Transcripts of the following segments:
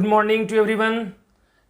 Morning to everyone.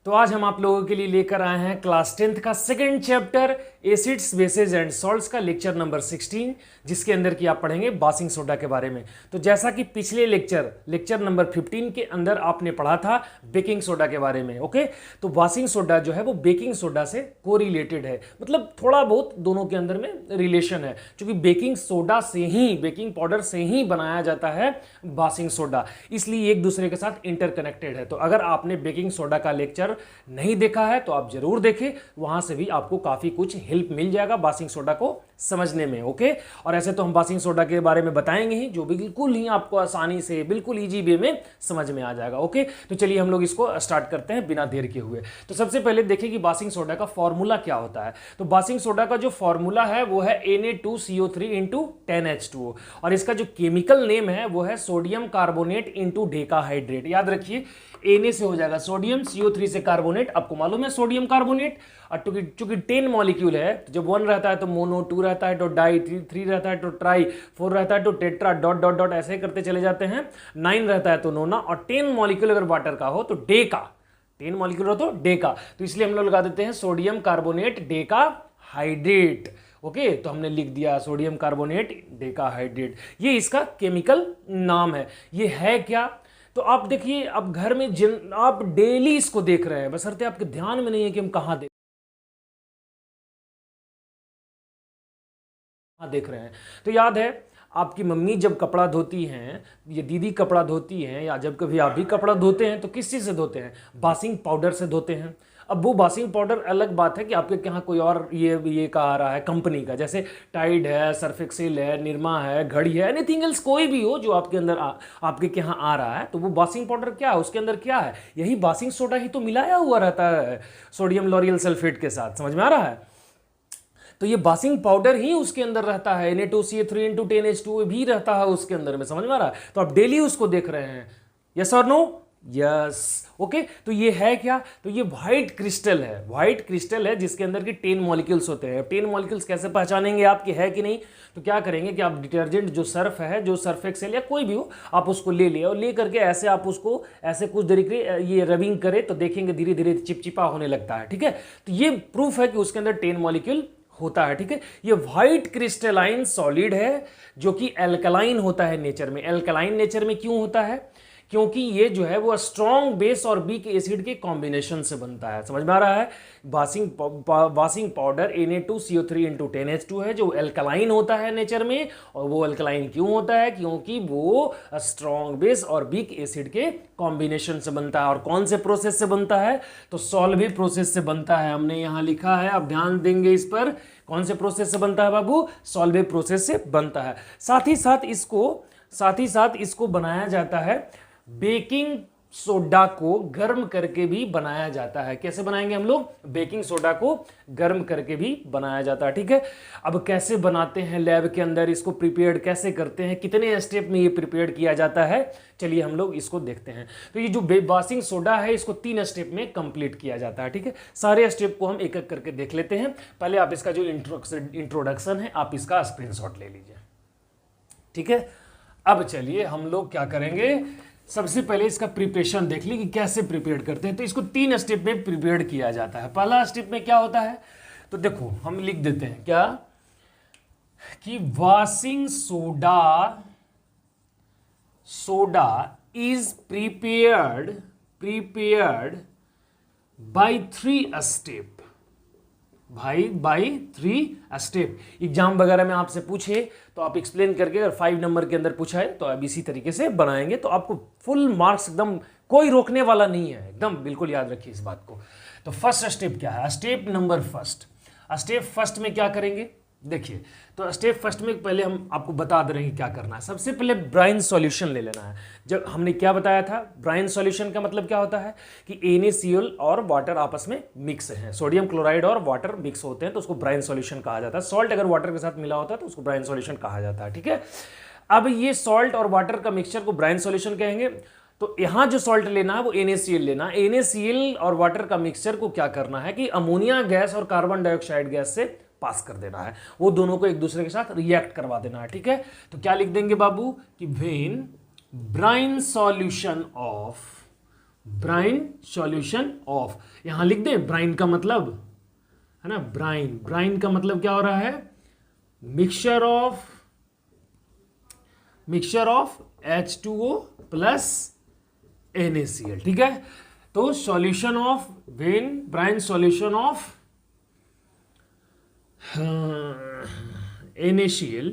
तो आज हम आप लोगों के लिए लेकर आए हैं क्लास 10th का second chapter acids bases and salts का लेक्चर नंबर 16, जिसके अंदर की आप पढ़ेंगे बासिंग सोडा के बारे में। तो जैसा कि पिछले लेक्चर नंबर 15 के अंदर आपने पढ़ा था बेकिंग सोडा के बारे में। ओके, तो बासिंग सोडा जो है वो बेकिंग सोडा से कोरिलेटेड है, मतलब थोड़ा बहुत दोनों के अंदर में रिलेशन है, क्योंकि बेकिंग सोडा से ही, बेकिंग पाउडर से ही बनाया जाता है बासिंग सोडा, इसलिए एक दूसरे के साथ इंटरकनेक्टेड है। तो अगर आपने बेकिंग सोडा का लेक्चर नहीं देखा है तो आप जरूर देखें, वहां से भी आपको काफी कुछ हेल्प मिल जाएगा बासिंग सोडा को समझने में। ओके, और ऐसे तो हम बासिंग सोडा के बारे में बताएंगे ही, जो बिल्कुल ही आपको आसानी से बिल्कुल इजी वे में समझ में आ जाएगा। ओके, तो चलिए हम लोग इसको स्टार्ट करते हैं बिना देर के हुए। तो सबसे पहले देखिए कि बासिंग सोडा का फॉर्मूला क्या होता है। तो बासिंग सोडा का जो फॉर्मूला है वो है Na2CO3 × 10H2O, और इसका जो केमिकल नेम है वो है सोडियम कार्बोनेट × डेकाहाइड्रेट। याद रखिए, Na से हो जाएगा सोडियम, CO3 से कार्बोनेट, आपको मालूम है सोडियम कार्बोनेट, और चूंकि 10 मॉलिक्यूल है, तो जब 1 रहता है तो मोनो, 2 रहता है तो डाई, 3 रहता है तो ट्राई, 4 रहता है तो टेट्रा, डॉट डॉट डॉट ऐसे करते चले जाते हैं, 9 रहता है तो नोना, और 10 मॉलिक्यूल अगर वाटर का हो तो डेका, 10 मॉलिक्यूल हो तो डेका, तो इसलिए हम लोग लगा देते हैं sodium carbonate Deka hydrate. Okay, तो हमने लिख दिया सोडियम कार्बोनेट डेकाहाइड्रेट, ये इसका केमिकल नाम है। ये है क्या, तो आप देखिए, अब घर में जिन आप डेली इसको देख रहे हैं, बशर्ते आपके ध्यान में नहीं है कि हम कहाँ देख रहे हैं। तो याद है, आपकी मम्मी जब कपड़ा धोती हैं, ये दीदी कपड़ा धोती हैं, या जब कभी आप भी कपड़ा धोते हैं तो किस चीज़ से धोते हैं? बासिंग पाउडर से धोते हैं। अब वो बासिंग पाउडर अलग बात है कि आपके यहाँ कोई और ये का आ रहा है कंपनी का, जैसे टाइड है, सर्फ एक्सेल है, निरमा है, घड़ी है, एनीथिंग एल्स कोई भी हो जो आपके अंदर आपके यहाँ आ रहा है, तो वो बासिंग पाउडर क्या है, उसके अंदर क्या है? यही बासिंग सोडा ही तो मिलाया हुआ रहता है सोडियम लॉरियल सल्फेट के साथ। समझ में आ रहा है? तो ये बासिंग पाउडर ही उसके अंदर रहता है, Na2CO3 × 10H2O भी रहता है उसके अंदर में। समझ में आ रहा है? तो आप डेली उसको देख रहे हैं, यस और नो? यस। ओके, तो ये है क्या? तो ये व्हाइट क्रिस्टल है, व्हाइट क्रिस्टल है जिसके अंदर के 10 मॉलिक्यूल्स होते हैं। 10 मॉलिक्यूल्स कैसे पहचानेंगे आपके है कि नहीं? तो क्या करेंगे कि आप डिटर्जेंट जो सर्फ है, जो सर्फ एक्सेल या कोई भी हो, आप उसको ले लिया और ले करके ऐसे आप उसको ऐसे कुछ देर के ये रबिंग करें तो देखेंगे धीरे धीरे चिपचिपा होने लगता है। ठीक है, तो ये प्रूफ है कि उसके अंदर 10 मॉलिक्यूल होता है। ठीक है, ये व्हाइट क्रिस्टलाइन सॉलिड है जो कि एल्कलाइन होता है नेचर में। एल्कलाइन नेचर में क्यों होता है? क्योंकि ये जो है वो स्ट्रॉन्ग बेस और वीक एसिड के कॉम्बिनेशन से बनता है। समझ में आ रहा है? बासिंग पाउडर Na2CO3 × 10H2 है जो एल्कलाइन होता है नेचर में, और वो एल्कलाइन क्यों होता है? क्योंकि वो स्ट्रॉन्ग बेस और वीक एसिड के कॉम्बिनेशन से बनता है। और कौन से प्रोसेस से बनता है? तो सॉल्वे प्रोसेस से बनता है। हमने यहां लिखा है, आप ध्यान देंगे इस पर, कौन से प्रोसेस से बनता है बाबू? सॉल्वे प्रोसेस से बनता है। साथ ही साथ इसको बनाया जाता है, बेकिंग सोडा को गर्म करके भी बनाया जाता है। कैसे बनाएंगे हम लोग? बेकिंग सोडा को गर्म करके भी बनाया जाता है। ठीक है, अब कैसे बनाते हैं लैब के अंदर, इसको प्रिपेयर्ड कैसे करते हैं, कितने स्टेप में ये प्रिपेयर्ड किया जाता है, चलिए हम लोग इसको देखते हैं। तो ये जो बासिंग सोडा है इसको 3 स्टेप में कंप्लीट किया जाता है। ठीक है, सारे स्टेप को हम एक एक करके देख लेते हैं। पहले आप इसका जो इंट्रोडक्शन है आप इसका स्क्रीनशॉट ले लीजिए। ठीक है, अब चलिए हम लोग क्या करेंगे, सबसे पहले इसका प्रिपरेशन देख ली कि कैसे प्रिपेयर करते हैं। तो इसको 3 स्टेप में प्रिपेयर किया जाता है। पहला स्टेप में क्या होता है, तो देखो हम लिख देते हैं क्या, कि washing soda is prepared by 3 step, by 3 step. Exam वगैरह में आपसे पूछे तो आप एक्सप्लेन करके, अगर 5 नंबर के अंदर पूछा है तो अब इसी तरीके से बनाएंगे तो आपको फुल मार्क्स, एकदम कोई रोकने वाला नहीं है, एकदम बिल्कुल याद रखिए इस बात को। तो फर्स्ट स्टेप क्या है? स्टेप नंबर फर्स्ट में क्या करेंगे, देखिए। तो स्टेप फर्स्ट में पहले हम आपको बता दे रहे हैं क्या करना है। सबसे पहले ब्राइन सॉल्यूशन ले लेना है। जब हमने क्या बताया था, ब्राइन सॉल्यूशन का मतलब क्या होता है कि NaCl और वाटर आपस में मिक्स हैं, सोडियम क्लोराइड और वाटर मिक्स होते हैं तो उसको ब्राइन सॉल्यूशन कहा जाता है। सॉल्ट अगर वाटर के साथ मिला होता है तो उसको ब्राइन सॉल्यूशन कहा जाता है। ठीक है, अब ये सॉल्ट और वाटर का मिक्सचर को ब्राइन सॉल्यूशन कहेंगे। तो यहां जो सॉल्ट लेना है वो NaCl लेना है। NaCl और वाटर का मिक्सचर को क्या करना है कि अमोनिया गैस और कार्बन डाइऑक्साइड गैस से पास कर देना है, वो दोनों को एक दूसरे के साथ रिएक्ट करवा देना है। ठीक है, तो क्या लिख देंगे बाबू कि when Bryan solution of Bryan solution of, यहां लिख दें ब्राइन का मतलब है ना, ब्राइन, ब्राइन का मतलब क्या हो रहा है, mixture of H2O plus NaCl, ठीक है। तो solution of when brine solution of NaCl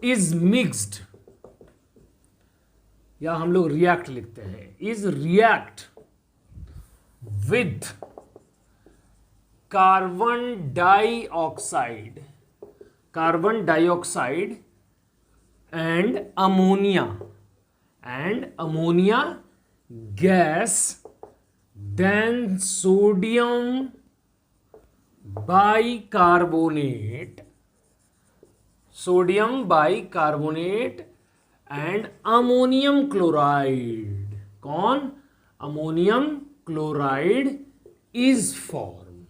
is mixed, या हम लोग रिएक्ट लिखते हैं, is react with carbon dioxide and ammonia gas, then sodium bicarbonate and ammonium chloride, कौन, अमोनियम क्लोराइड इज फॉर्म,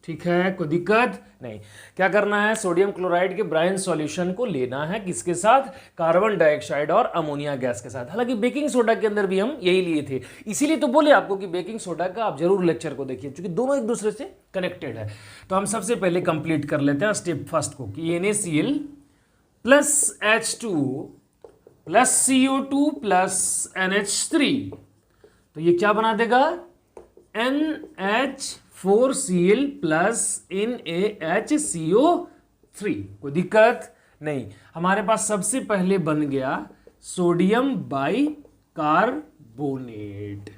ठीक है, कोई दिक्कत नहीं। क्या करना है, सोडियम क्लोराइड के ब्राइन सॉल्यूशन को लेना है किसके साथ, कार्बन डाइऑक्साइड और अमोनिया गैस के साथ। हालांकि बेकिंग सोडा के अंदर भी हम यही लिए थे, इसीलिए तो बोले आपको कि बेकिंग सोडा का आप जरूर लेक्चर को देखिए, क्योंकि दोनों एक दूसरे से कनेक्टेड है। तो हम सबसे पहले कंप्लीट कर लेते हैं स्टेप फर्स्ट को, कि NaCl plus H2O plus CO2 plus NH3, तो ये क्या बना देगा, NH4Cl प्लस NaHCO3, कोई दिक्कत नहीं। हमारे पास सबसे पहले बन गया सोडियम बाइकार्बोनेट,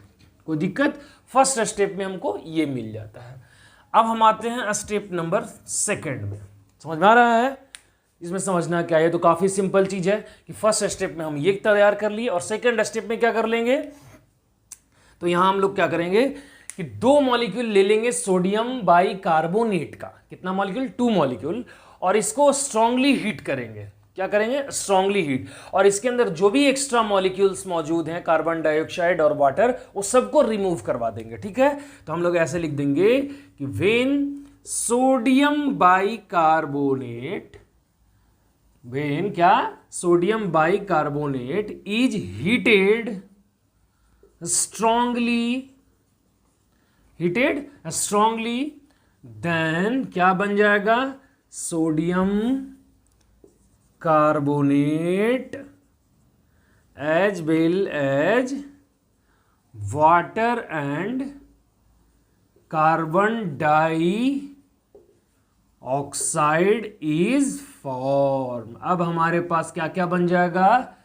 कोई दिक्कत, फर्स्ट स्टेप में हमको ये मिल जाता है। अब हम आते हैं स्टेप नंबर सेकंड में, समझ में आ रहा है, इसमें समझना क्या है, तो काफी सिंपल चीज है कि फर्स्ट स्टेप में हम ये तैयार कर लिए, और सेकंड स्टेप में क्या कर लेंगे, तो यहां हम लोग क्या करेंगे कि 2 मॉलिक्यूल ले लेंगे सोडियम बाइकार्बोनेट का, कितना मॉलिक्यूल, 2 मॉलिक्यूल, और इसको स्ट्रांगली हीट करेंगे, क्या करेंगे, स्ट्रांगली हीट, और इसके अंदर जो भी एक्स्ट्रा मॉलिक्यूल्स मौजूद हैं, कार्बन डाइऑक्साइड और वाटर, वो सबको रिमूव करवा देंगे, ठीक है। तो हम लोग ऐसे लिख देंगे कि वेन सोडियम बाइकार्बोनेट, वेन क्या, sodium bicarbonate is heated strongly, then क्या बन जाएगा, sodium carbonate as well as water and carbon dioxide is form. अब हमारे पास क्या क्या बन जाएगा,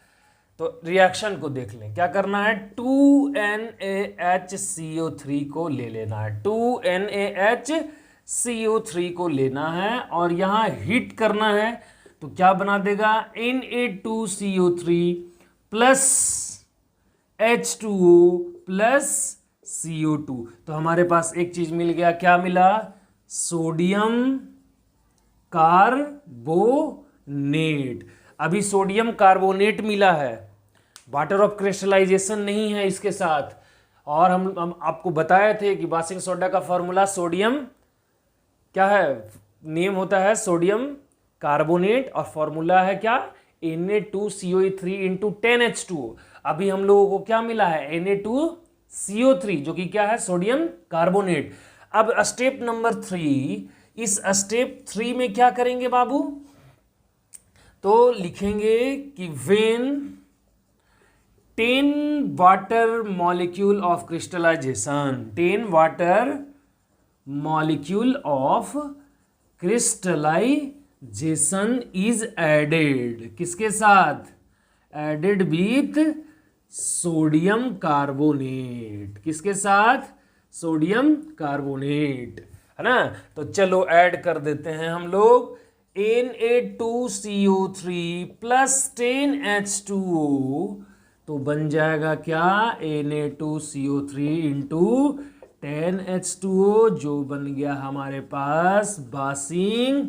तो रिएक्शन को देख लें, क्या करना है, 2NaHCO3 को ले लेना है, 2NaHCO3 को लेना है, और यहां हीट करना है, तो क्या बना देगा, Na2CO3 plus H2O plus CO2, तो हमारे पास एक चीज मिल गया, क्या मिला, सोडियम कार्बोनेट। अभी सोडियम कार्बोनेट मिला है, वाटर ऑफ क्रिस्टलाइजेशन नहीं है इसके साथ, और हम आपको बताए थे कि बासिंग सोडा का फॉर्मूला सोडियम क्या है, नेम होता है सोडियम कार्बोनेट, और फॉर्मूला है क्या, Na2CO3 इंटू 10H2O। अभी हम लोगों को क्या मिला है, Na2CO3, जो कि क्या है, सोडियम कार्बोनेट। अब स्टेप नंबर 3, इस स्टेप 3 में क्या करेंगे बाबू, तो लिखेंगे कि when 10 water molecule of crystallization, 10 water molecule of crystallization is added, किसके साथ, एडेड विथ सोडियम कार्बोनेट, किसके साथ, सोडियम कार्बोनेट, है ना। तो चलो ऐड कर देते हैं हम लोग, Na2CO3 प्लस 10H2O, तो बन जाएगा क्या, Na2CO3 इंटू 10H2O, जो बन गया हमारे पास बासिंग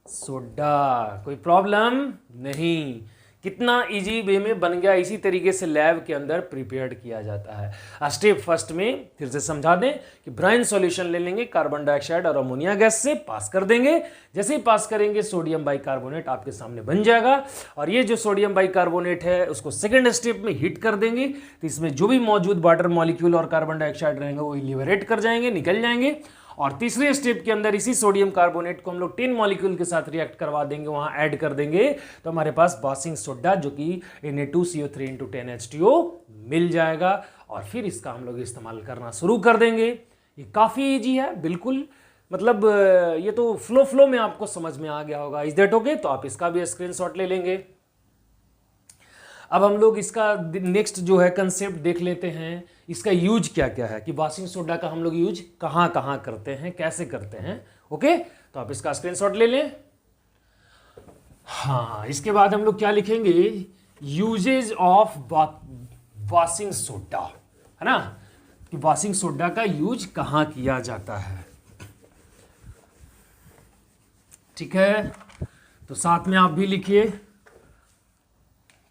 सोडा। कोई प्रॉब्लम नहीं, कितना इजी वे में बन गया, इसी तरीके से लैब के अंदर प्रिपेयर्ड किया जाता है। स्टेप फर्स्ट में फिर से समझा दें कि ब्राइन सॉल्यूशन ले लेंगे, कार्बन डाइऑक्साइड और अमोनिया गैस से पास कर देंगे। जैसे ही पास करेंगे सोडियम बाइकार्बोनेट आपके सामने बन जाएगा, और ये जो सोडियम बाइकार्बोनेट है उसको सेकेंड स्टेप में हीट कर देंगे, तो इसमें जो भी मौजूद वाटर मॉलिक्यूल और कार्बन डाइऑक्साइड रहेंगे वो लिबरेट कर जाएंगे, निकल जाएंगे। और तीसरे स्टेप के अंदर इसी सोडियम कार्बोनेट को हम लोग 10 मॉलिक्यूल के साथ रिएक्ट करवा देंगे, वहां ऐड कर देंगे, तो हमारे पास बासिंग सोडा जो कि Na2CO3 मिल जाएगा। और फिर इसका हम लोग इस्तेमाल करना शुरू कर देंगे। ये काफ़ी इजी है, बिल्कुल, मतलब ये तो फ्लो में आपको समझ में आ गया होगा। Is that okay? तो आप इसका भी स्क्रीनशॉट ले लेंगे। अब हम लोग इसका नेक्स्ट जो है कंसेप्ट देख लेते हैं, इसका यूज क्या क्या है, कि बासिंग सोडा का हम लोग यूज कहाँ कहाँ करते हैं, कैसे करते हैं। ओके, तो आप इसका स्क्रीनशॉट ले लें। हाँ, इसके बाद हम लोग क्या लिखेंगे, यूजेज ऑफ बासिंग सोडा, है ना, कि बासिंग सोडा का यूज कहाँ किया जाता है। ठीक है, तो साथ में आप भी लिखिए।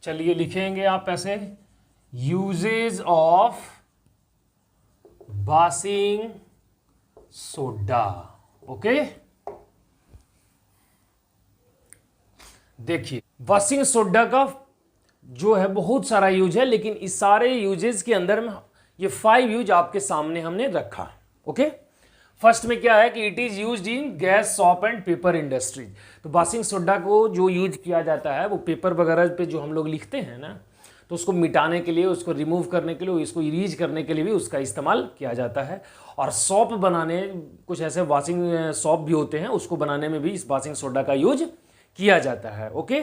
चलिए लिखेंगे आप ऐसे, uses of washing soda. Okay, देखिए बासिंग सोडा का जो है बहुत सारा यूज है, लेकिन इस सारे यूजेस के अंदर में ये 5 यूज आपके सामने हमने रखा। ओके, फर्स्ट में क्या है कि it is used in gas, shop and paper industries. तो बासिंग सोडा को जो यूज किया जाता है वो पेपर वगैरह पे जो हम लोग लिखते हैं ना, तो उसको मिटाने के लिए, उसको रिमूव करने के लिए, इसको इरीज करने के लिए भी उसका इस्तेमाल किया जाता है। और सॉप बनाने, कुछ ऐसे बासिंग सॉप भी होते हैं, उसको बनाने में भी इस बासिंग सोडा का यूज किया जाता है। ओके,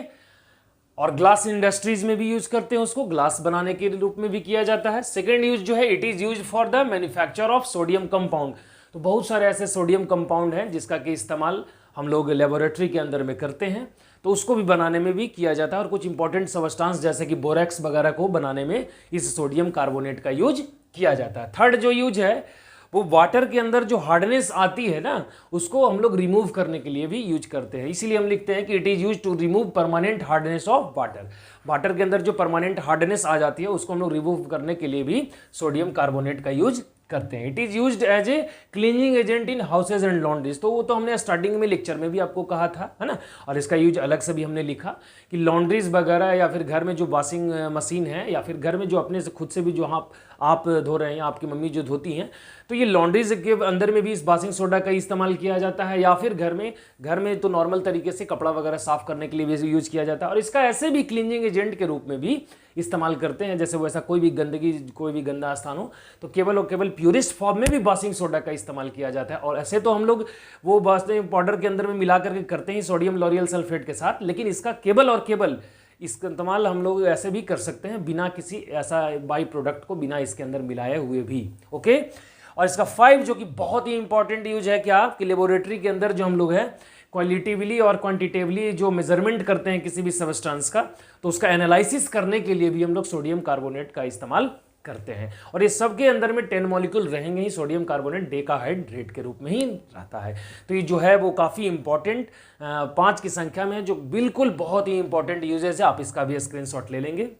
और ग्लास इंडस्ट्रीज में भी यूज करते हैं, उसको ग्लास बनाने के रूप में भी किया जाता है। सेकेंड यूज जो है, it is use for the manufacture of sodium compound. तो बहुत सारे ऐसे सोडियम कंपाउंड हैं जिसका कि इस्तेमाल हम लोग लेबोरेटरी के अंदर में करते हैं, तो उसको भी बनाने में भी किया जाता है। और कुछ इंपॉर्टेंट सब्सटेंस जैसे कि बोरेक्स वगैरह को बनाने में इस सोडियम कार्बोनेट का यूज किया जाता है। थर्ड जो यूज है वो वाटर के अंदर जो हार्डनेस आती है ना, उसको हम लोग रिमूव करने के लिए भी यूज करते हैं। इसीलिए हम लिखते हैं कि it is use to remove permanent hardness of water. Water के अंदर जो परमानेंट हार्डनेस आ जाती है उसको हम लोग रिमूव करने के लिए भी सोडियम कार्बोनेट का यूज करते हैं। It is used as a cleaning agent in houses and laundries. तो वो तो हमने स्टार्टिंग में लेक्चर में भी आपको कहा था, है ना, और इसका यूज अलग से भी हमने लिखा कि लॉन्ड्रीज वगैरह या फिर घर में जो वॉशिंग मशीन है, या फिर घर में जो अपने से खुद से भी जो आप धो रहे हैं, आपकी मम्मी जो धोती हैं, तो ये लॉन्ड्रीज के अंदर में भी इस बासिंग सोडा का इस्तेमाल किया जाता है। या फिर घर में तो नॉर्मल तरीके से कपड़ा वगैरह साफ करने के लिए भी यूज किया जाता है। और इसका ऐसे भी क्लीनिंग एजेंट के रूप में भी इस्तेमाल करते हैं, जैसे वैसा कोई भी गंदगी, कोई भी गंदा स्थान हो तो केवल और केवल प्योरिस्ट फॉर्म में भी बासिंग सोडा का इस्तेमाल किया जाता है। और ऐसे तो हम लोग वो बासिंग पाउडर के अंदर में मिला करके करते हैं सोडियम लॉरियल सल्फेट के साथ, लेकिन इसका केवल और केवल इसका इस्तेमाल हम लोग ऐसे भी कर सकते हैं बिना किसी ऐसा बाई प्रोडक्ट को बिना इसके अंदर मिलाए हुए भी। ओके, और इसका 5 जो कि बहुत ही इंपॉर्टेंट यूज है क्या, कि लेबोरेटरी के अंदर जो हम लोग है क्वालिटेटिवली और क्वांटिटेटिवली जो मेजरमेंट करते हैं किसी भी सब्सटेंस का, तो उसका एनालिसिस करने के लिए भी हम लोग सोडियम कार्बोनेट का इस्तेमाल करते हैं। और ये सब के अंदर में 10 मॉलिक्यूल रहेंगे ही, सोडियम कार्बोनेट डेकाहाइड्रेट के रूप में ही रहता है। तो ये जो है वो काफ़ी इंपॉर्टेंट 5 की संख्या में, जो बिल्कुल बहुत ही इंपॉर्टेंट यूजेस है। आप इसका भी स्क्रीनशॉट ले लेंगे।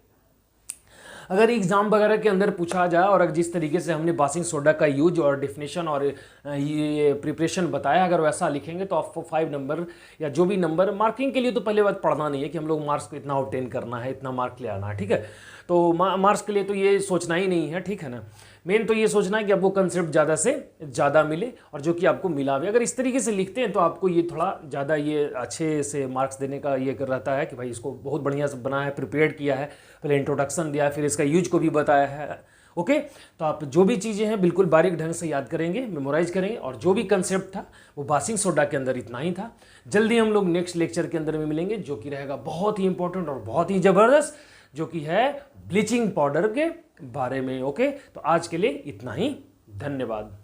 अगर एग्जाम वगैरह के अंदर पूछा जाए और जिस तरीके से हमने बासिंग सोडा का यूज और डिफिनेशन और ये प्रिपरेशन बताया, अगर वैसा लिखेंगे तो आपको 5 नंबर या जो भी नंबर मार्किंग के लिए तो पहले बात पढ़ना नहीं है कि हम लोग मार्क्स को इतना ऑब्टेन करना है, इतना मार्क ले आना है, ठीक है। तो मार्क्स के लिए तो ये सोचना ही नहीं है, ठीक है ना। मेन तो ये सोचना है कि आपको कंसेप्ट ज़्यादा से ज़्यादा मिले और जो कि आपको मिला भी। अगर इस तरीके से लिखते हैं तो आपको ये थोड़ा ज़्यादा ये अच्छे से मार्क्स देने का ये कर रहता है कि भाई इसको बहुत बढ़िया से बना है, प्रिपेयर किया है, पहले इंट्रोडक्शन दिया है, फिर इसका यूज को भी बताया है। ओके, तो आप जो भी चीज़ें हैं बिल्कुल बारीक ढंग से याद करेंगे, मेमोराइज करेंगे। और जो भी कंसेप्ट था वो बासिंग सोडा के अंदर इतना ही था। जल्दी हम लोग नेक्स्ट लेक्चर के अंदर में मिलेंगे, जो कि रहेगा बहुत ही इंपॉर्टेंट और बहुत ही ज़बरदस्त, जो कि है ब्लीचिंग पाउडर के बारे में। ओके, तो आज के लिए इतना ही, धन्यवाद।